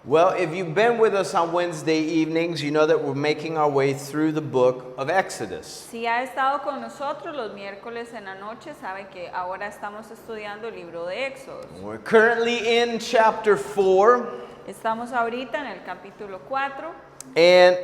Well, if you've been with us on Wednesday evenings, you know that we're making our way through the book of Exodus. Si ha estado con nosotros los miércoles en la noche, sabe que ahora estamos estudiando el libro de Éxodo. We're currently in chapter 4, Estamos ahorita en el capítulo 4 and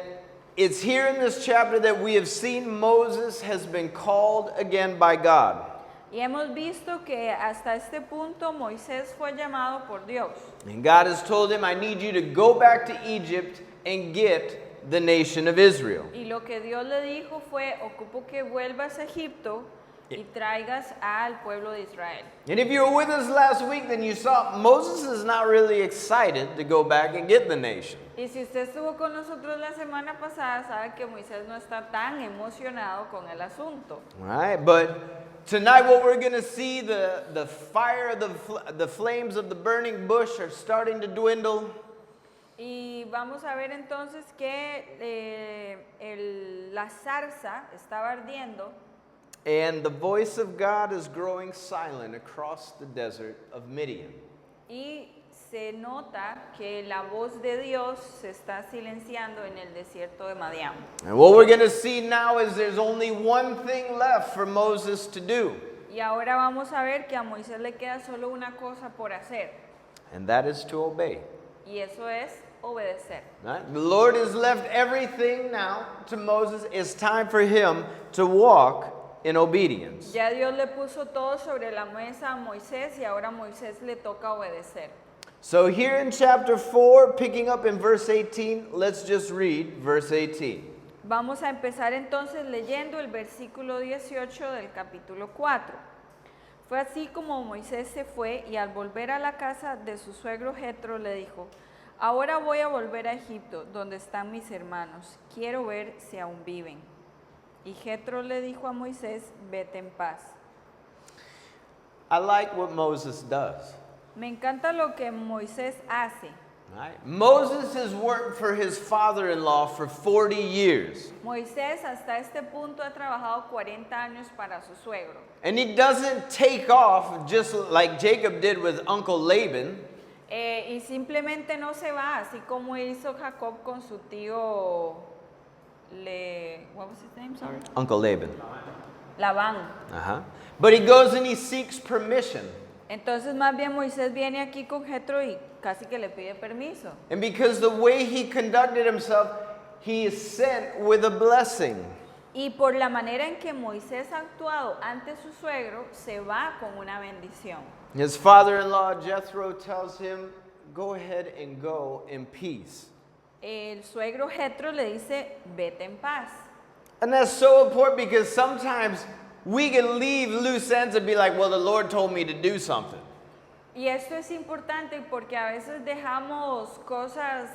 it's here in this chapter that we have seen Moses has been called again by God. y hemos visto que hasta este punto Moisés fue llamado por Dios. And God has told him, I need you to go back to Egypt and get the nation of Israel. Y lo que Dios le dijo fue, ocupo que vuelvas a Egipto y traigas al pueblo de Israel. And if you were with us last week, then you saw Moses is not really excited to go back and get the nation. Y si usted estuvo con nosotros la semana pasada, sabe que Moisés no está tan emocionado con el asunto. All right, but tonight what we're going to see, the fire, the flames of the burning bush are starting to dwindle. Y vamos a ver entonces que la zarza estaba ardiendo And the voice of God is growing silent across the desert of Midian. y se nota que la voz de Dios se está silenciando en el desierto de Madián. And what we're going to see now is there's only one thing left for Moses to do. Y ahora vamos a ver que a Moisés le queda solo una cosa por hacer, And that is to obey. y eso es obedecer. Right? The Lord has left everything now to Moses. It's time for him to walk in obedience. Ya Dios le puso todo sobre la mesa a Moisés y ahora a Moisés le toca obedecer. So here in chapter 4, picking up in verse 18, let's just read verse 18. Vamos a empezar entonces leyendo el versículo 18 del capítulo 4. Fue así como Moisés se fue y al volver a la casa de su suegro Jetro le dijo, ahora voy a volver a Egipto, donde están mis hermanos. Quiero ver si aún viven. Y Jetro le dijo a Moisés, vete en paz. I like what Moses does. Me encanta lo que Moisés hace. Right? Moses has worked for his father-in-law for 40 years. Moisés hasta este punto ha trabajado 40 años para su suegro. And he doesn't take off just like Jacob did with Uncle Laban. Y simplemente no se va, así como hizo Jacob con su tío what was his name, sorry? Uncle Laban. Labán. Uh-huh. But he goes and he seeks permission. Entonces más bien Moisés viene aquí con Jetro y casi que le pide permiso. And because the way he conducted himself, he is sent with a blessing. Y por la manera en que Moisés ha actuado ante su suegro, se va con una bendición. His father-in-law Jethro tells him, go ahead and go in peace. El suegro Jetro le dice, vete en paz. And that's so important because sometimes we can leave loose ends and be like, well, the Lord told me to do something. Y esto es importante porque a veces dejamos cosas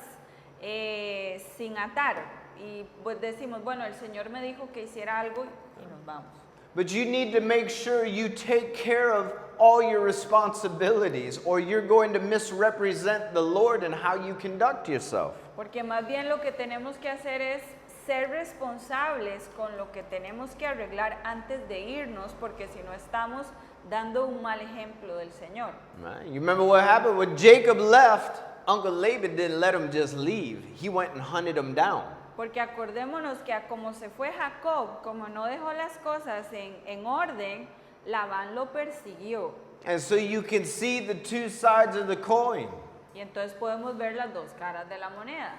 sin atar y pues decimos, bueno, el Señor me dijo que hiciera algo y nos vamos. But you need to make sure you take care of all your responsibilities or you're going to misrepresent the Lord in how you conduct yourself. Porque más bien lo que tenemos que hacer es ser responsables con lo que tenemos que arreglar antes de irnos, porque si no estamos dando un mal ejemplo del Señor. Right? You remember what happened when Jacob left? Uncle Laban didn't let him just leave. He went and hunted him down. Porque acordémonos que como se fue Jacob, como no dejó las cosas en orden, Labán lo persiguió. And so you can see the two sides of the coin. Y entonces podemos ver las dos caras de la moneda.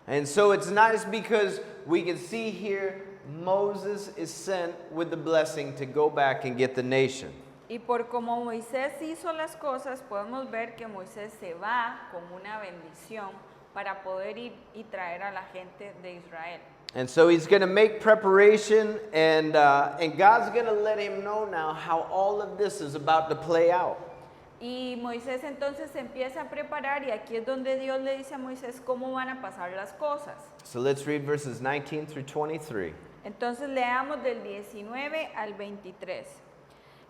And so it's nice because we can see here Moses is sent with the blessing to go back and get the nation. Y por como Moisés hizo las cosas, podemos ver que Moisés se va con una bendición para poder ir y traer a la gente de Israel. And so he's going to make preparation and God's going to let him know now how all of this is about to play out. Y Moisés entonces se empieza a preparar y aquí es donde Dios le dice a Moisés cómo van a pasar las cosas. So let's read verses 19 through 23. Entonces leamos del 19 al 23.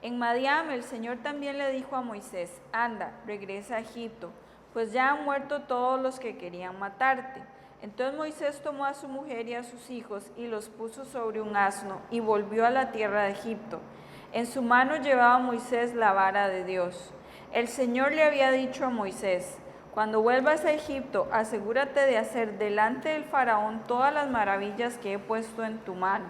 En Madián el Señor también le dijo a Moisés, anda, regresa a Egipto, pues ya han muerto todos los que querían matarte. Entonces Moisés tomó a su mujer y a sus hijos y los puso sobre un asno y volvió a la tierra de Egipto. En su mano llevaba Moisés la vara de Dios. El Señor le había dicho a Moisés, Cuando vuelvas a Egipto, asegúrate de hacer delante del faraón todas las maravillas que he puesto en tu mano.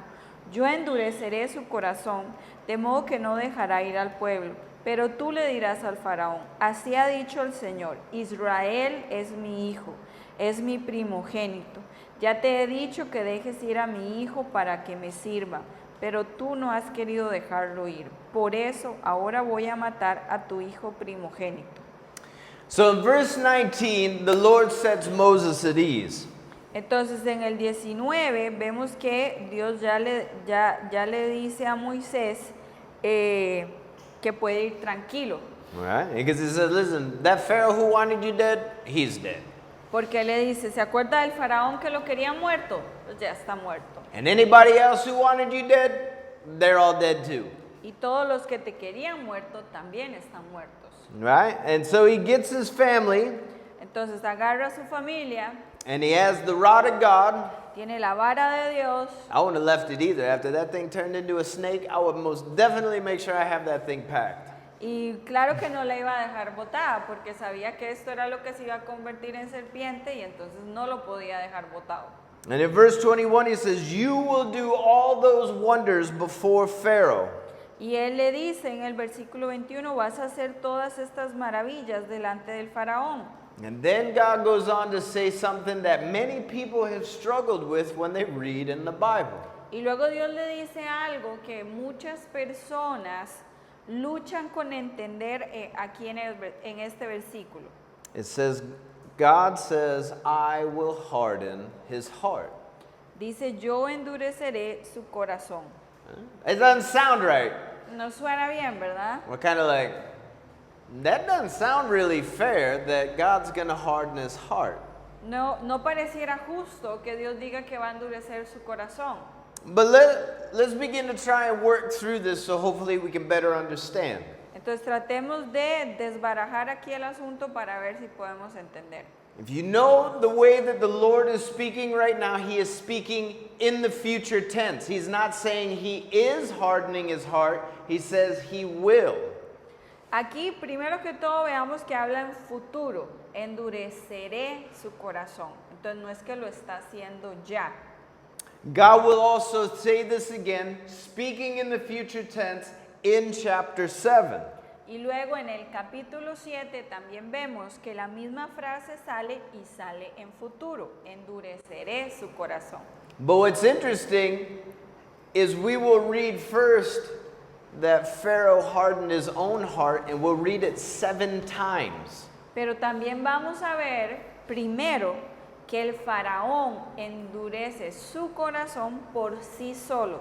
Yo endureceré su corazón, de modo que no dejará ir al pueblo. Pero tú le dirás al faraón, así ha dicho el Señor, Israel es mi hijo, es mi primogénito. Ya te he dicho que dejes ir a mi hijo para que me sirva, pero tú no has querido dejarlo ir. Por eso ahora voy a matar a tu hijo primogénito. So in verse 19, the Lord sets Moses at ease. Entonces en el 19 vemos que Dios ya le dice a Moisés que puede ir tranquilo. All right? Because he says, listen, that Pharaoh who wanted you dead, he's dead. Porque le dice, ¿se acuerda del faraón que lo quería muerto? Pues ya está muerto. And anybody else who wanted you dead, they're all dead too. Y todos los que te querían muerto también están muertos. Right? And so he gets his family, Entonces agarra a su familia, and he has the rod of God. tiene la vara de Dios. I wouldn't have left it either. After that thing turned into a snake, I would most definitely make sure I have that thing packed. Y claro que no la iba a dejar botada porque sabía que esto era lo que se iba a convertir en serpiente y entonces no lo podía dejar botado. And in verse 21, he says, you will do all those wonders before Pharaoh. Y él le dice en el versículo 21, vas a hacer todas estas maravillas delante del faraón. And then God goes on to say something that many people have struggled with when they read in the Bible. Y luego Dios le dice algo que muchas personas luchan con entender aquí en este versículo. It says, God says, I will harden his heart. Dice, yo endureceré su corazón. It doesn't sound right. No suena bien, ¿verdad? We're kind of like, that doesn't sound really fair that God's going to harden his heart. No pareciera justo que Dios diga que va a endurecer su corazón. But let's begin to try and work through this so hopefully we can better understand. Entonces tratemos de desbarajar aquí el asunto para ver si podemos entender. If you know the way that the Lord is speaking right now, he is speaking in the future tense. He's not saying he is hardening his heart. He says he will. Aquí, primero que todo, veamos que habla en futuro. Endureceré su corazón. Entonces no es que lo está haciendo ya. God will also say this again, speaking in the future tense in chapter 7. Y luego en el capítulo 7 también vemos que la misma frase sale y sale en futuro. Endureceré su corazón. But what's interesting is we will read first that Pharaoh hardened his own heart, and we'll read it 7 times. Pero también vamos a ver primero que el faraón endurece su corazón por sí solo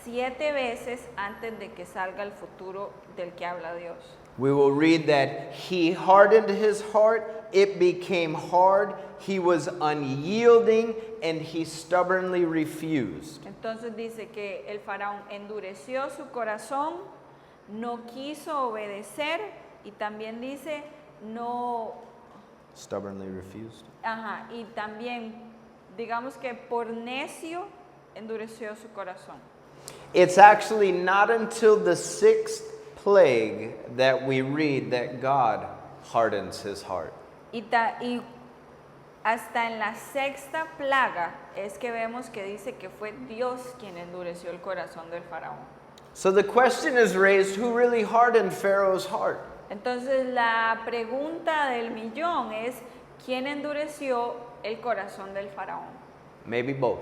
7 veces antes de que salga el futuro del que habla Dios. We will read that he hardened his heart, it became hard, he was unyielding, and he stubbornly refused. Entonces dice que el faraón endureció su corazón, no quiso obedecer y también dice no, Stubbornly refused. y también digamos que por necio endureció su corazón. It's actually not until the 6th plague that we read that God hardens his heart. Y hasta en la 6ª plaga es que vemos que dice que fue Dios quien endureció el corazón del faraón. So the question is raised, who really hardened Pharaoh's heart? Entonces la pregunta del millón es, ¿quién endureció el corazón del faraón? Maybe both.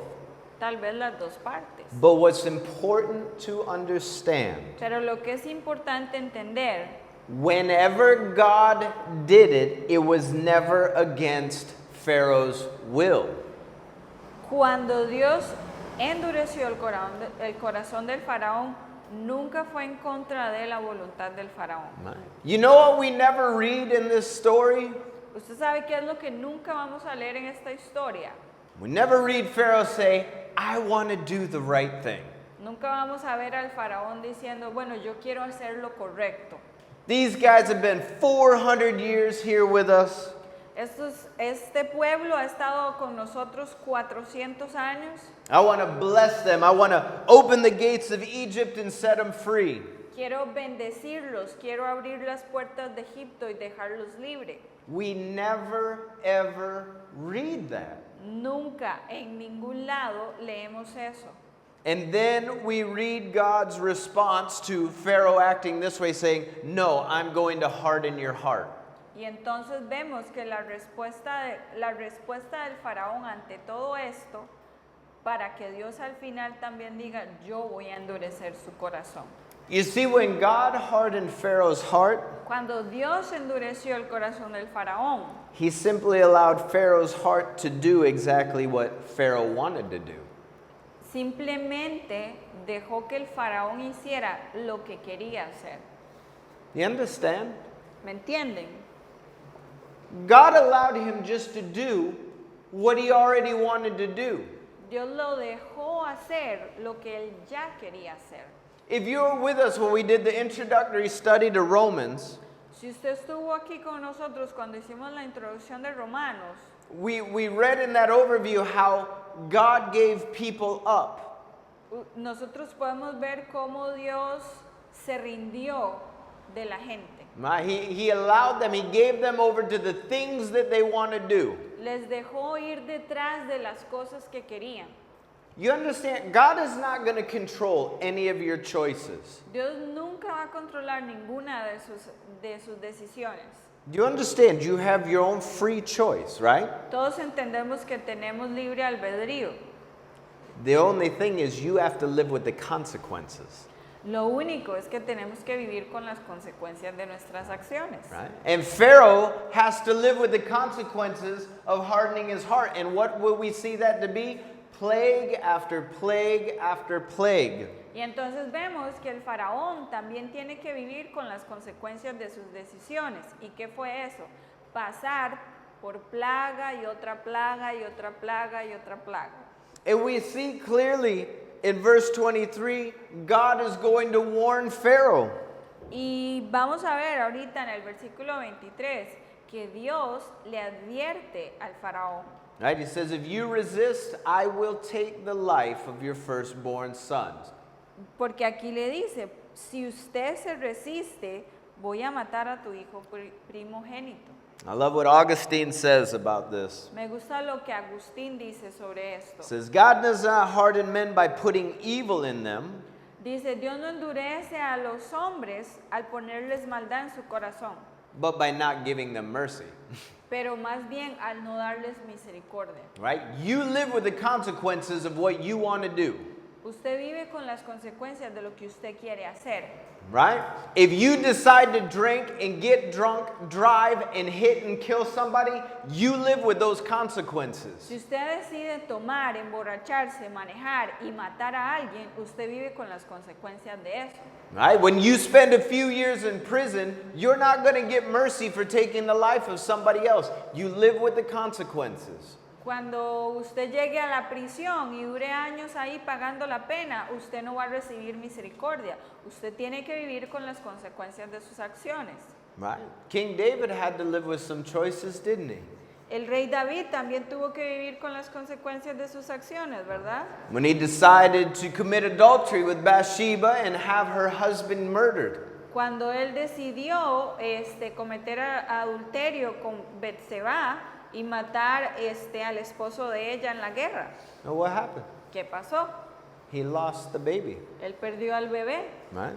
Tal vez las dos partes. But what's important to understand, Pero lo que es importante entender, whenever God did it, it was never against Pharaoh's will. cuando Dios endureció el corazón del faraón, nunca fue en contra de la voluntad del faraón. You know what we never read in this story? ¿Usted sabe qué es lo que nunca vamos a leer en esta historia? We never read Pharaoh say, I want to do the right thing. Nunca vamos a ver al faraón diciendo, bueno, yo quiero hacer lo correcto. These guys have been 400 years here with us. Este pueblo ha estado con nosotros 400 años. I want to bless them. I want to open the gates of Egypt and set them free. Quiero bendecirlos, quiero abrir las puertas de Egipto y dejarlos libres. We never ever read that. Nunca en ningún lado leemos eso. And then we read God's response to Pharaoh acting this way, saying, "No, I'm going to harden your heart." Y entonces vemos que la respuesta del faraón ante todo esto, para que Dios al final también diga, yo voy a endurecer su corazón. You see, when God hardened Pharaoh's heart, Cuando Dios endureció el corazón del faraón, he simply allowed Pharaoh's heart to do exactly what Pharaoh wanted to do. simplemente dejó que el faraón hiciera lo que quería hacer. You understand? ¿Me entienden? God allowed him just to do what he already wanted to do. Dios lo dejó hacer lo que él ya quería hacer. If you were with us when we did the introductory study to Romans, Si usted estuvo aquí con nosotros cuando hicimos la introducción de Romanos, we read in that overview how God gave people up. nosotros podemos ver cómo Dios se rindió de la gente. He allowed them, he gave them over to the things that they want to do. Les dejó ir detrás de las cosas que querían. You understand? God is not going to control any of your choices. Dios nunca va a controlar ninguna de sus decisiones. Do you understand? You have your own free choice, right? Todos entendemos que tenemos libre albedrío. The only thing is you have to live with the consequences, Lo único es que tenemos que vivir con las consecuencias de nuestras acciones. right? And Pharaoh has to live with the consequences of hardening his heart. And what will we see that to be? Plague after plague after plague. Y entonces vemos que el faraón también tiene que vivir con las consecuencias de sus decisiones. ¿Y qué fue eso? Pasar por plaga y otra plaga y otra plaga y otra plaga. And we see clearly in verse 23, God is going to warn Pharaoh. Y vamos a ver ahorita en el versículo 23 que Dios le advierte al faraón. Right? He says, if you resist, I will take the life of your firstborn sons. Porque aquí le dice, si usted se resiste, voy a matar a tu hijo primogénito. I love what Augustine says about this. Me gusta lo que Agustín dice sobre esto. It says, God does not harden men by putting evil in them, Dice, Dios no endurece a los hombres al ponerles maldad en su corazón, but by not giving them mercy. pero más bien al no darles misericordia. Right? You live with the consequences of what you want to do. Usted vive con las consecuencias de lo que usted quiere hacer. Right? If you decide to drink and get drunk, drive and hit and kill somebody, you live with those consequences. Si usted decide tomar, emborracharse, manejar y matar a alguien, usted vive con las consecuencias de eso. Right? When you spend a few years in prison, you're not going to get mercy for taking the life of somebody else. You live with the consequences. Cuando usted llegue a la prisión y dure años ahí pagando la pena, usted no va a recibir misericordia. Usted tiene que vivir con las consecuencias de sus acciones. Right? King David had to live with some choices, didn't he? El rey David también tuvo que vivir con las consecuencias de sus acciones, ¿verdad? When he decided to commit adultery with Bathsheba and have her husband murdered. Cuando él decidió cometer adulterio con Betseba y matar al esposo de ella en la guerra. Now what happened? ¿Qué pasó? He lost the baby. Él perdió al bebé. Right?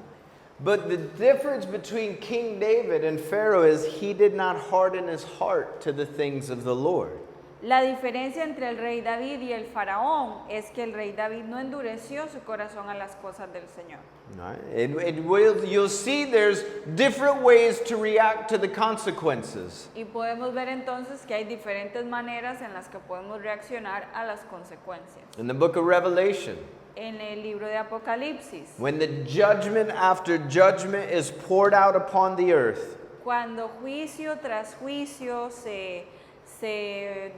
But the difference between King David and Pharaoh is he did not harden his heart to the things of the Lord. La diferencia entre el rey David y el faraón es que el rey David no endureció su corazón a las cosas del Señor. Right? You'll see there's different ways to react to the consequences. Y podemos ver entonces que hay diferentes maneras en las que podemos reaccionar a las consecuencias. In the book of Revelation, En el libro de Apocalipsis, when the judgment after judgment is poured out upon the earth, cuando juicio tras juicio se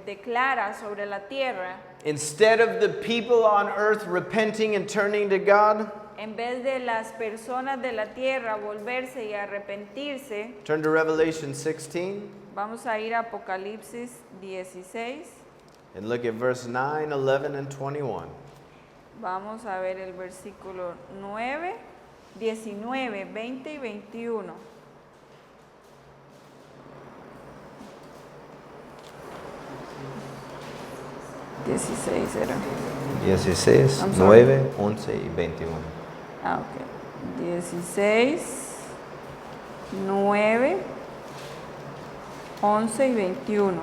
declara sobre la tierra, instead of the people on earth repenting and turning to God, en vez de las personas de la tierra volverse y arrepentirse, turn to Revelation 16 vamos a ir a Apocalipsis 16. and look at verse 9, 11, and 21. Vamos a ver el versículo 9, 19, 20 y 21. 16 era. 16, I'm sorry. 9, 11 y 21. Ah, ok. 16, 9, 11 y 21.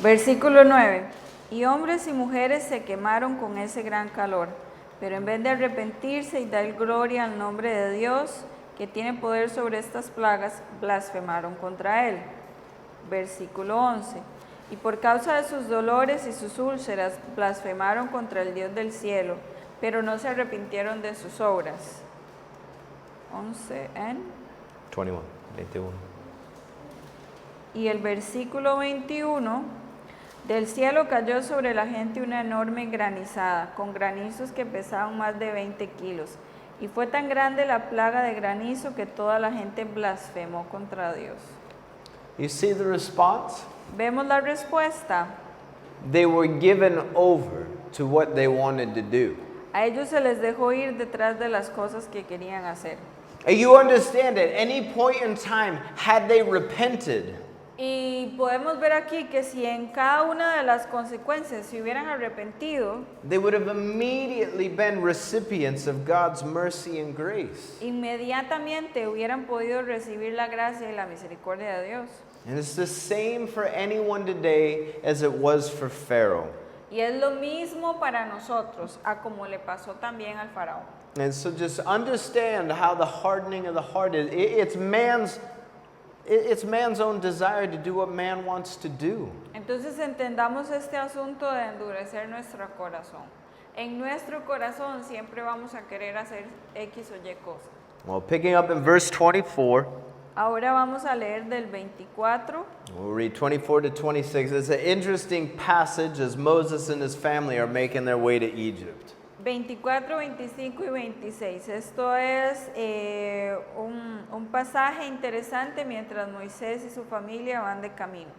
Versículo 9. Y hombres y mujeres se quemaron con ese gran calor, pero en vez de arrepentirse y dar gloria al nombre de Dios, que tiene poder sobre estas plagas, blasfemaron contra él. Versículo 11. Y por causa de sus dolores y sus úlceras, blasfemaron contra el Dios del cielo, pero no se arrepintieron de sus obras. 11 en... 21. Y el versículo 21, del cielo cayó sobre la gente una enorme granizada, con granizos que pesaban más de 20 kilos. Y fue tan grande la plaga de granizo que toda la gente blasfemó contra Dios. You see the response? Vemos la respuesta. They were given over to what they wanted to do. A ellos se les dejó ir detrás de las cosas que querían hacer. And you understand at any point in time, had they repented, Y podemos ver aquí que si en cada una de las consecuencias se hubieran arrepentido, they would have immediately been recipients of God's mercy and grace. inmediatamente hubieran podido recibir la gracia y la misericordia de Dios. And it's the same for anyone today as it was for Pharaoh. Y es lo mismo para nosotros, a como le pasó también al faraón. And so just understand how the hardening of the heart is. It's man's own desire to do what man wants to do. Entonces entendamos este asunto de endurecer nuestro corazón. En nuestro corazón siempre vamos a querer hacer X o Y cosas. Well, picking up in verse 24, Ahora vamos a leer del 24. we'll read 24 to 26. It's an interesting passage as Moses and his family are making their way to Egypt. 24, 25 y 26. Esto es un pasaje interesante mientras Moisés y su familia van de camino.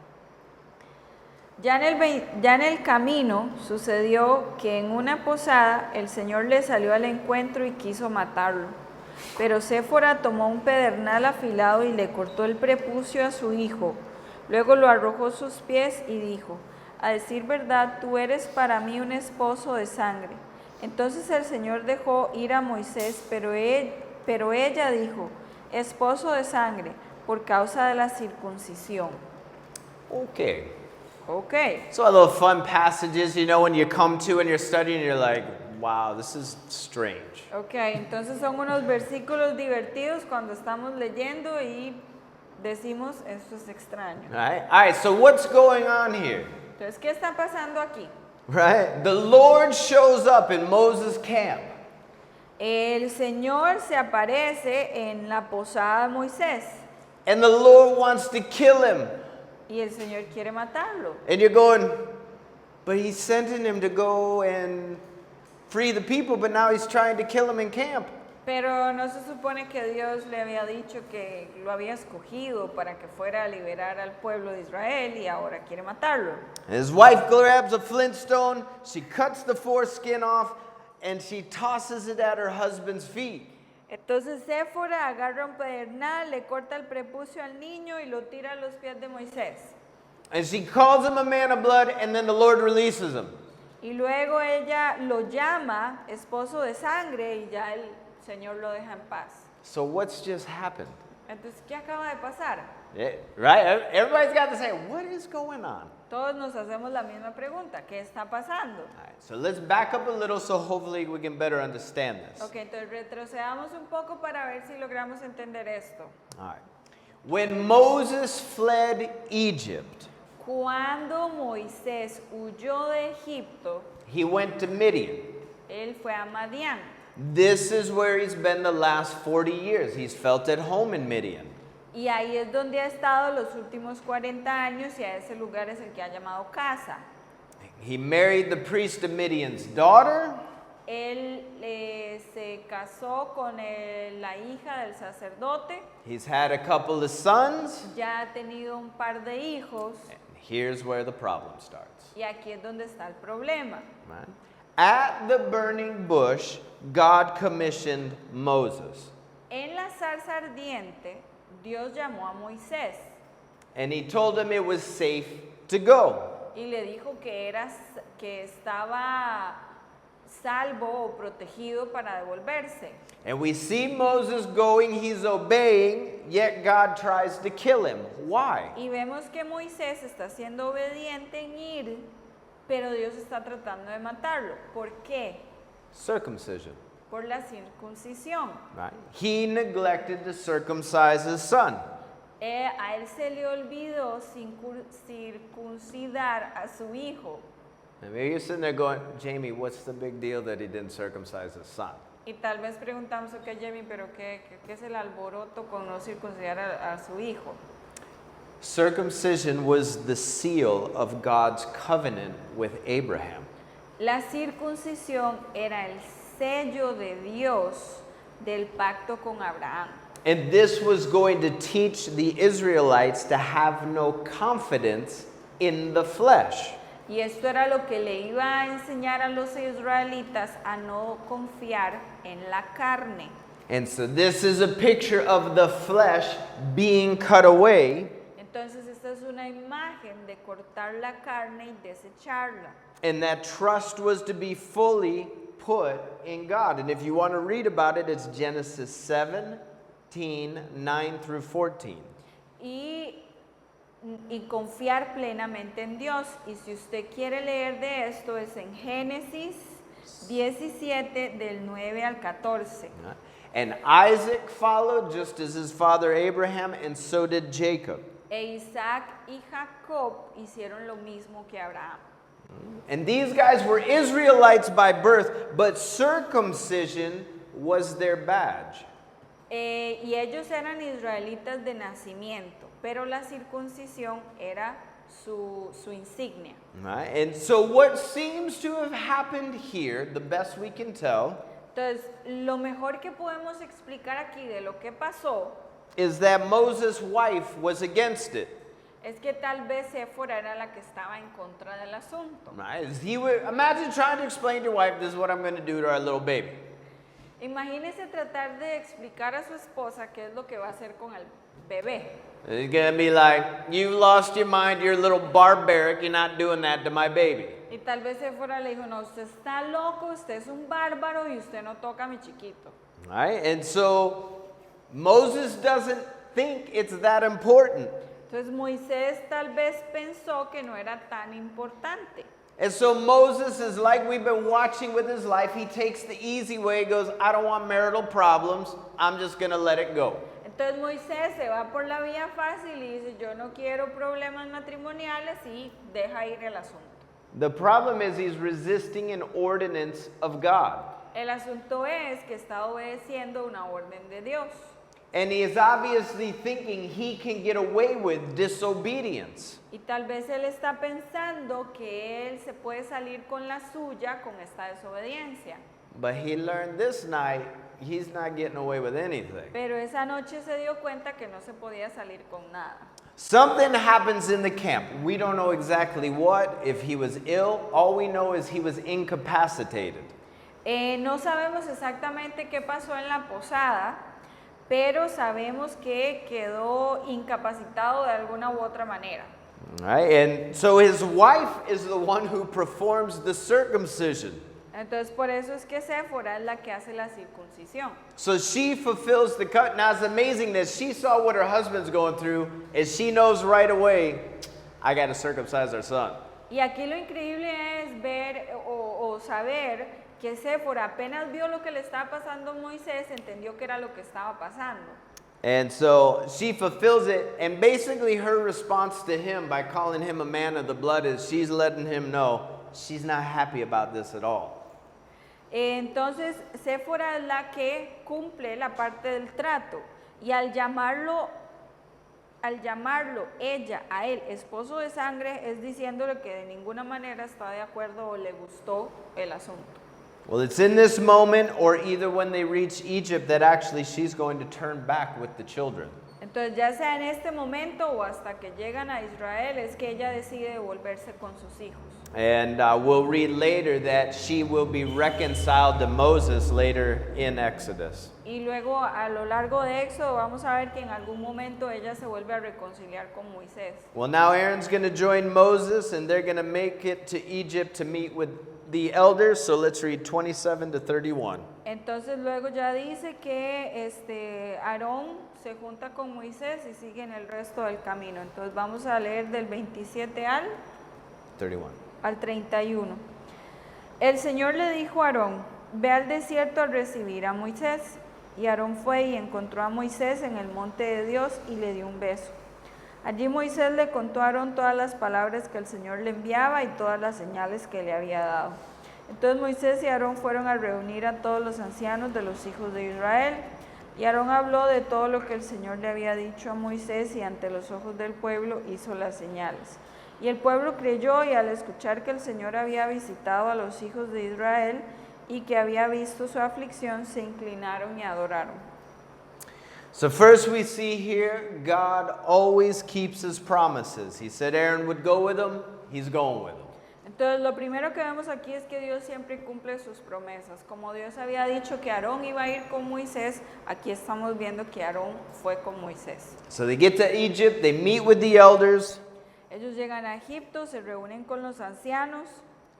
Ya en el camino sucedió que en una posada el Señor le salió al encuentro y quiso matarlo. Pero Séfora tomó un pedernal afilado y le cortó el prepucio a su hijo. Luego lo arrojó a sus pies y dijo: a decir verdad, tú eres para mí un esposo de sangre. Entonces el Señor dejó ir a Moisés, pero ella dijo: esposo de sangre, por causa de la circuncisión. Okay. Ok. So, a little fun passages, you know, when you come to and you're studying, you're like, wow, this is strange. Ok, entonces son unos versículos divertidos cuando estamos leyendo y decimos, esto es extraño. All right, so what's going on here? Entonces, ¿qué está pasando aquí? Right? The Lord shows up in Moses' camp. El Señor se aparece en la posada de Moisés And the Lord wants to kill him. y el Señor quiere matarlo. And you're going, but he's sending him to go and free the people, but now he's trying to kill him in camp. Pero no se supone que Dios le había dicho que lo había escogido para que fuera a liberar al pueblo de Israel y ahora quiere matarlo. And his wife grabs a flintstone, she cuts the foreskin off, and she tosses it at her husband's feet. Entonces Séfora agarra un pedernal, le corta el prepucio al niño y lo tira a los pies de Moisés. And she calls him a man of blood, and then the Lord releases him. Y luego ella lo llama esposo de sangre y ya el Señor lo deja en paz. So what's just happened? Entonces, ¿qué acaba de pasar? Right? Everybody's got to say, what is going on? Todos nos hacemos la misma pregunta, ¿qué está pasando? All right, so let's back up a little so hopefully we can better understand this. Ok, entonces retrocedamos un poco para ver si logramos entender esto. All right. When Moses fled Egypt, Cuando Moisés huyó de Egipto, he went to Midian. él fue a Madián. This is where he's been the last 40 years. He's felt at home in Midian. Y ahí es donde ha estado los últimos 40 años y a ese lugar es el que ha llamado casa. He married the priest of Midian's daughter. Él se casó con la hija del sacerdote, He's had a couple of sons. ya ha tenido un par de hijos And here's where the problem starts. y aquí es donde está el problema. Right? At the burning bush, God commissioned Moses. En la zarza ardiente, Dios llamó a Moisés And he told him it was safe to go. y le dijo que estaba salvo o protegido para devolverse. And we see Moses going, he's obeying, yet God tries to kill him. Why? Y vemos que Moisés está siendo obediente en ir, pero Dios está tratando de matarlo. ¿Por qué? Circumcision. Por la circuncisión. Right? He neglected to circumcise his son. A él se le olvidó circuncidar a su hijo. And maybe you're sitting there going, Jamie, what's the big deal that he didn't circumcise his son? Y tal vez preguntamos, ok, Jamie, pero ¿qué es el alboroto con no circuncidar a su hijo? Circumcision was the seal of God's covenant with Abraham. La circuncisión era el sello de Dios del pacto con Abraham. And this was going to teach the Israelites to have no confidence in the flesh. Y esto era lo que le iba a enseñar a los israelitas a no confiar en la carne. And so this is a picture of the flesh being cut away. Entonces esta es una imagen de cortar la carne y desecharla. And that trust was to be fully put in God. And if you want to read about it, it's Genesis 17, 9 through 14. Y confiar plenamente en Dios. Y si usted quiere leer de esto, es en Génesis 17, del 9 al 14. And Isaac followed just as his father Abraham, and so did Jacob. E Isaac y Jacob hicieron lo mismo que Abraham. And these guys were Israelites by birth, but circumcision was their badge. Y ellos eran israelitas de nacimiento, pero la circuncisión era su insignia. Right? And so what seems to have happened here, the best we can tell, Entonces, lo mejor que podemos explicar aquí de lo que pasó is that Moses' wife was against it. es que tal vez Séfora era la que estaba en contra del asunto. Right? Imagine trying to explain to your wife, this is what I'm going to do to our little baby. Imagínese tratar de explicar a su esposa qué es lo que va a hacer con el bebé. It's going to be like, you lost your mind, you're a little barbaric, you're not doing that to my baby. Y tal vez Séfora le dijo, no, usted está loco, usted es un bárbaro y usted no toca a mi chiquito. Right? And so Moses doesn't think it's that important. Entonces Moisés tal vez pensó que no era tan importante. And so Moses is like we've been watching with his life. He takes the easy way, goes, I don't want marital problems. I'm just going to let it go. Entonces Moisés se va por la vía fácil y dice, yo no quiero problemas matrimoniales y deja ir el asunto. The problem is he's resisting an ordinance of God. El asunto es que está obedeciendo una orden de Dios. And he is obviously thinking he can get away with disobedience. Y tal vez él está pensando que él se puede salir con la suya con esta desobediencia. But he learned this night he's not getting away with anything. Pero esa noche se dio cuenta que no se podía salir con nada. Something happens in the camp. We don't know exactly what, if he was ill. All we know is he was incapacitated. No sabemos exactamente qué pasó en la posada, pero sabemos que quedó incapacitado de alguna u otra manera. Right? And so his wife is the one who performs the circumcision. Entonces por eso es que Séfora es la que hace la circuncisión. So she fulfills the cut. Now it's amazing that she saw what her husband's going through, and she knows right away, I got to circumcise our son. Y aquí lo increíble es ver o saber que Séfora apenas vio lo que le estaba pasando a Moisés, entendió que era lo que estaba pasando. And so she fulfills it, and basically her response to him by calling him a man of the blood is she's letting him know she's not happy about this at all. Entonces, Séfora es la que cumple la parte del trato y al llamarlo ella a él esposo de sangre es diciéndole que de ninguna manera está de acuerdo o le gustó el asunto. Well, it's in this moment or either when they reach Egypt that actually she's going to turn back with the children. Entonces ya sea en este momento o hasta que llegan a Israel es que ella decide volverse con sus hijos. And we'll read later that she will be reconciled to Moses later in Exodus. Y luego a lo largo de Éxodo vamos a ver que en algún momento ella se vuelve a reconciliar con Moisés. Well, now Aaron's going to join Moses, and they're going to make it to Egypt to meet with the elders. So let's read 27 to 31. Entonces luego ya dice que Aarón se junta con Moisés y siguen el resto del camino. Entonces vamos a leer del 27 al 31. El Señor le dijo a Aarón, ve al desierto a recibir a Moisés. Y Aarón fue y encontró a Moisés en el monte de Dios y le dio un beso. Allí Moisés le contó a Aarón todas las palabras que el Señor le enviaba y todas las señales que le había dado. Entonces Moisés y Aarón fueron a reunir a todos los ancianos de los hijos de Israel. Y Aarón habló de todo lo que el Señor le había dicho a Moisés y ante los ojos del pueblo hizo las señales. Y el pueblo creyó y al escuchar que el Señor había visitado a los hijos de Israel y que había visto su aflicción, se inclinaron y adoraron. So first we see here, God always keeps his promises. He said Aaron would go with him, he's going with him. Entonces lo primero que vemos aquí es que Dios siempre cumple sus promesas. Como Dios había dicho que Aarón iba a ir con Moisés, aquí estamos viendo que Aarón fue con Moisés. So they get to Egypt, they meet with the elders, Ellos llegan a Egipto, se reúnen con los ancianos.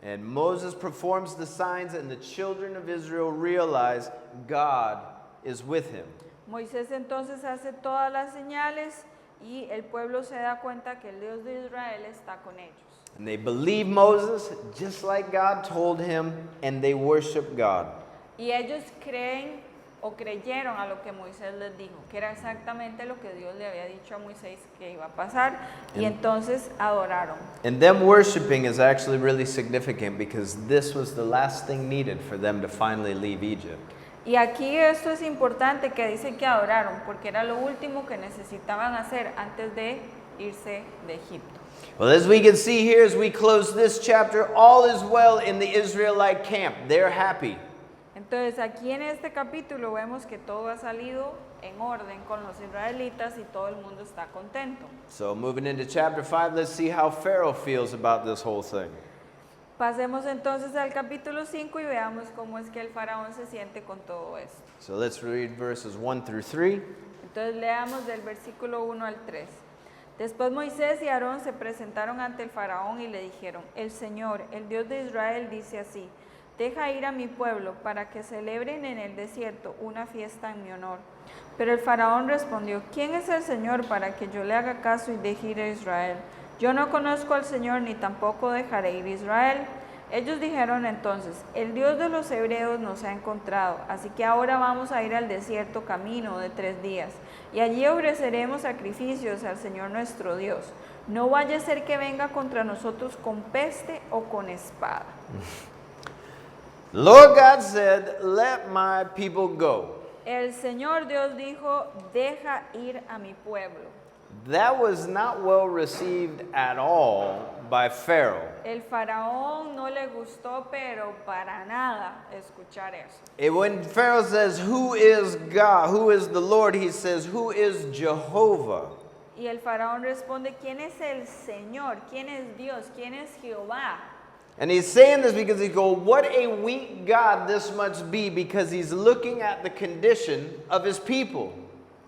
and Moses performs the signs, and the children of Israel realize God is with him. Moisés entonces hace todas las señales y el pueblo se da cuenta que el Dios de Israel está con ellos. And they believe Moses just like God told him, and they worship God. Y ellos creen o creyeron a lo que Moisés les dijo, que era exactamente lo que Dios le había dicho a Moisés que iba a pasar, y entonces adoraron. And them worshiping is actually really significant because this was the last thing needed for them to finally leave Egypt. Y aquí esto es importante que dice que adoraron, porque era lo último que necesitaban hacer antes de irse de Egipto. Well, as we can see here, as we close this chapter, all is well in the Israelite camp. They're happy. Entonces aquí en este capítulo vemos que todo ha salido en orden con los israelitas y todo el mundo está contento. So moving into chapter 5, let's see how Pharaoh feels about this whole thing. Pasemos entonces al capítulo 5 y veamos cómo es que el faraón se siente con todo esto. So let's read verses 1 through 3. Entonces leamos del versículo 1 al 3. Después Moisés y Aarón se presentaron ante el faraón y le dijeron, el Señor, el Dios de Israel, dice así, deja ir a mi pueblo para que celebren en el desierto una fiesta en mi honor. Pero el faraón respondió, ¿quién es el Señor para que yo le haga caso y deje ir a Israel? Yo no conozco al Señor ni tampoco dejaré ir a Israel. Ellos dijeron entonces, el Dios de los hebreos nos ha encontrado, así que ahora vamos a ir al desierto camino de 3 días, y allí ofreceremos sacrificios al Señor nuestro Dios. No vaya a ser que venga contra nosotros con peste o con espada. Lord God said, let my people go. El Señor Dios dijo, deja ir a mi pueblo. That was not well received at all by Pharaoh. El faraón no le gustó, pero para nada escuchar eso. When Pharaoh says, who is God? Who is the Lord? He says, who is Jehovah? Y el faraón responde, ¿quién es el Señor? ¿Quién es Dios? ¿Quién es Jehová? And he's saying this because he goes, what a weak God this must be, because he's looking at the condition of his people.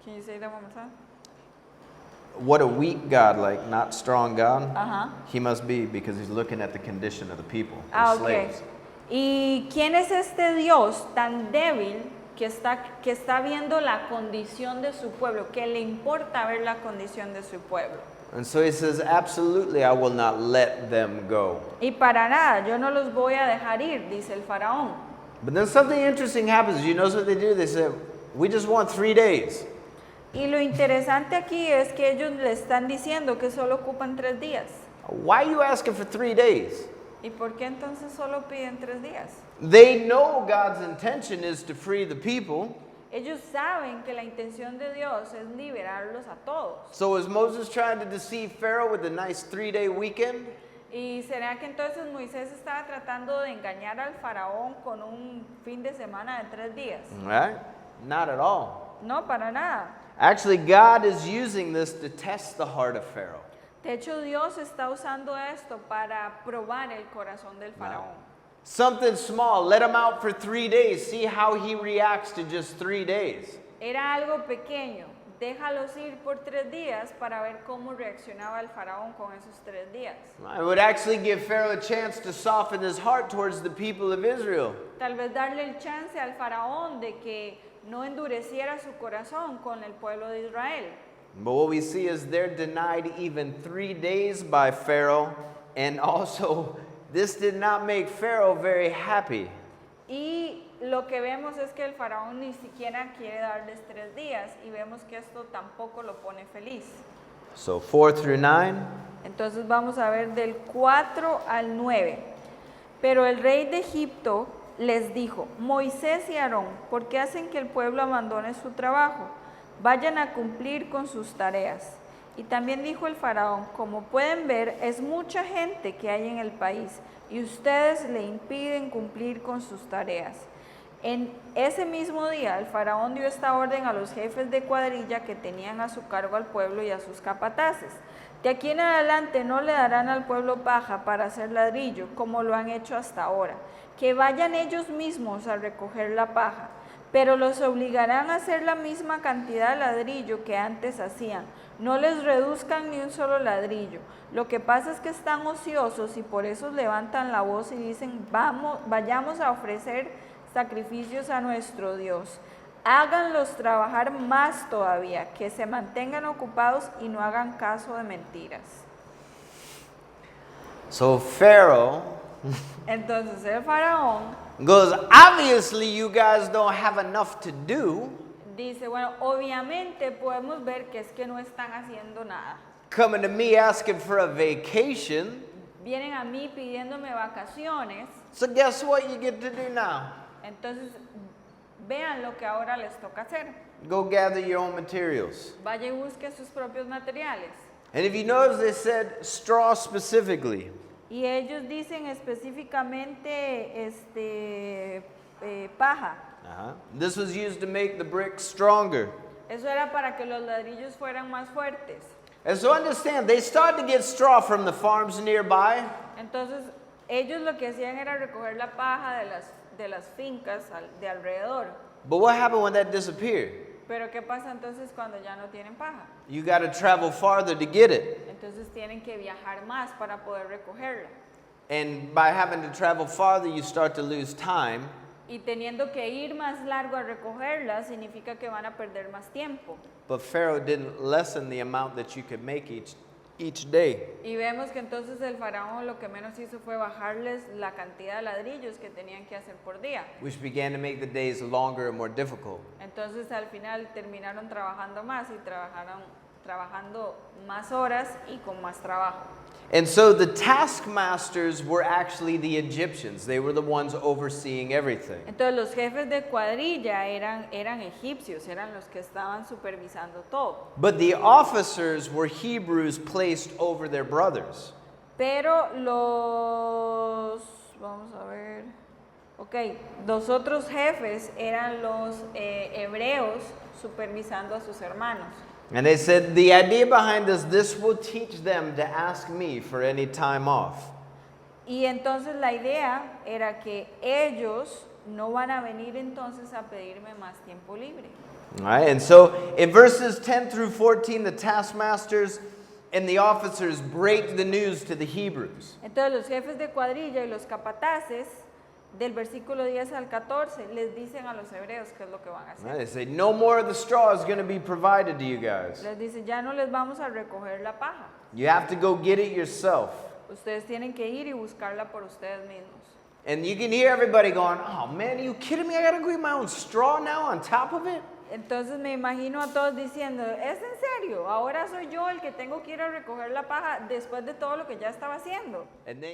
Can you say that one more time? What a weak God, like not strong God, Ajá. he must be because he's looking at the condition of the people, the Ah, ok. slaves. ¿Y quién es este Dios tan débil que está viendo la condición de su pueblo, que le importa ver la condición de su pueblo? And so he says, absolutely, I will not let them go. Y para nada, yo no los voy a dejar ir, dice el faraón. But then something interesting happens. You notice what they do? They say, we just want 3 days. Y lo interesante aquí es que ellos le están diciendo que solo ocupan 3 días. Why are you asking for 3 days? ¿Y por qué entonces solo piden 3 días? They know God's intention is to free the people. Ellos saben que la intención de Dios es liberarlos a todos. So is Moses trying to deceive Pharaoh with a nice 3-day weekend? ¿Y será que entonces Moisés estaba tratando de engañar al faraón con un fin de semana de 3 días? Right? Not at all. No, para nada. Actually, God is using this to test the heart of Pharaoh. De hecho, Dios está usando esto para probar el corazón del faraón. Something small, let him out for 3 days. See how he reacts to just 3 days. Era algo pequeño. Déjalos ir por 3 días para ver cómo reaccionaba el faraón con esos 3 días. It would actually give Pharaoh a chance to soften his heart towards the people of Israel. Tal vez darle el chance al faraón de que no endureciera su corazón con el pueblo de Israel. But what we see is they're denied even 3 days by Pharaoh, and also this did not make Pharaoh very happy. Y lo que vemos es que el faraón ni siquiera quiere darles 3 días y vemos que esto tampoco lo pone feliz. So 4 through 9. Entonces vamos a ver del 4 al 9. Pero el rey de Egipto les dijo: Moisés y Aarón, ¿por qué hacen que el pueblo abandone su trabajo? Vayan a cumplir con sus tareas. Y también dijo el faraón: como pueden ver, es mucha gente que hay en el país y ustedes le impiden cumplir con sus tareas. En ese mismo día, el faraón dio esta orden a los jefes de cuadrilla que tenían a su cargo al pueblo y a sus capataces: de aquí en adelante no le darán al pueblo paja para hacer ladrillo, como lo han hecho hasta ahora. Que vayan ellos mismos a recoger la paja, pero los obligarán a hacer la misma cantidad de ladrillo que antes hacían. No les reduzcan ni un solo ladrillo. Lo que pasa es que están ociosos y por eso levantan la voz y dicen: vayamos a ofrecer sacrificios a nuestro Dios. Háganlos trabajar más todavía, que se mantengan ocupados y no hagan caso de mentiras. So Pharaoh Entonces el faraón goes, obviously you guys don't have enough to do. dice: bueno, obviamente podemos ver que es que no están haciendo nada. Coming to me asking for a vacation. Vienen a mí pidiéndome vacaciones. So guess what you get to do now? Entonces vean lo que ahora les toca hacer. Go gather your own materials. Vaya y busque sus propios materiales. And if you notice, they said straw specifically. Y ellos dicen específicamente paja. This was used to make the bricks stronger. Eso era para que los ladrillos fueran más fuertes. And so understand, they started to get straw from the farms nearby. Entonces ellos lo que hacían era recoger la paja de las fincas de alrededor. But what happened when that disappeared? Pero ¿qué pasa entonces cuando ya no tienen paja? You got to travel farther to get it. Entonces tienen que viajar más para poder recogerla. And by having to travel farther, you start to lose time. Y teniendo que ir más largo a recogerla, significa que van a perder más tiempo. But Pharaoh didn't lessen the amount that you could make each day. Y vemos que entonces el faraón lo que menos hizo fue bajarles la cantidad de ladrillos que tenían que hacer por día. Which began to make the days longer and more difficult. Entonces al final terminaron trabajando más y trabajando más horas y con más trabajo. And so the taskmasters were actually the Egyptians. They were the ones overseeing everything. Entonces los jefes de cuadrilla eran egipcios, eran los que estaban supervisando todo. But the officers were Hebrews placed over their brothers. Pero vamos a ver, los otros jefes eran los hebreos supervisando a sus hermanos. And they said, the idea behind this will teach them to ask me for any time off. Y entonces la idea era que ellos no van a venir entonces a pedirme más tiempo libre. All right, and so in verses 10 through 14, the taskmasters and the officers break the news to the Hebrews. Entonces los jefes de cuadrilla y los capataces, del versículo 10 al 14, les dicen a los hebreos qué es lo que van a All right, hacer. they say, no more of the straw is going to be provided to you guys. Les dice: ya no les vamos a recoger la paja. You have to go get it yourself. Ustedes tienen que ir y buscarla por ustedes mismos. And you can hear everybody going, oh man, are you kidding me? I got to go get my own straw now on top of it? Entonces me imagino a todos diciendo: ¿es en serio? Ahora soy yo el que tengo que ir a recoger la paja después de todo lo que ya estaba haciendo. And then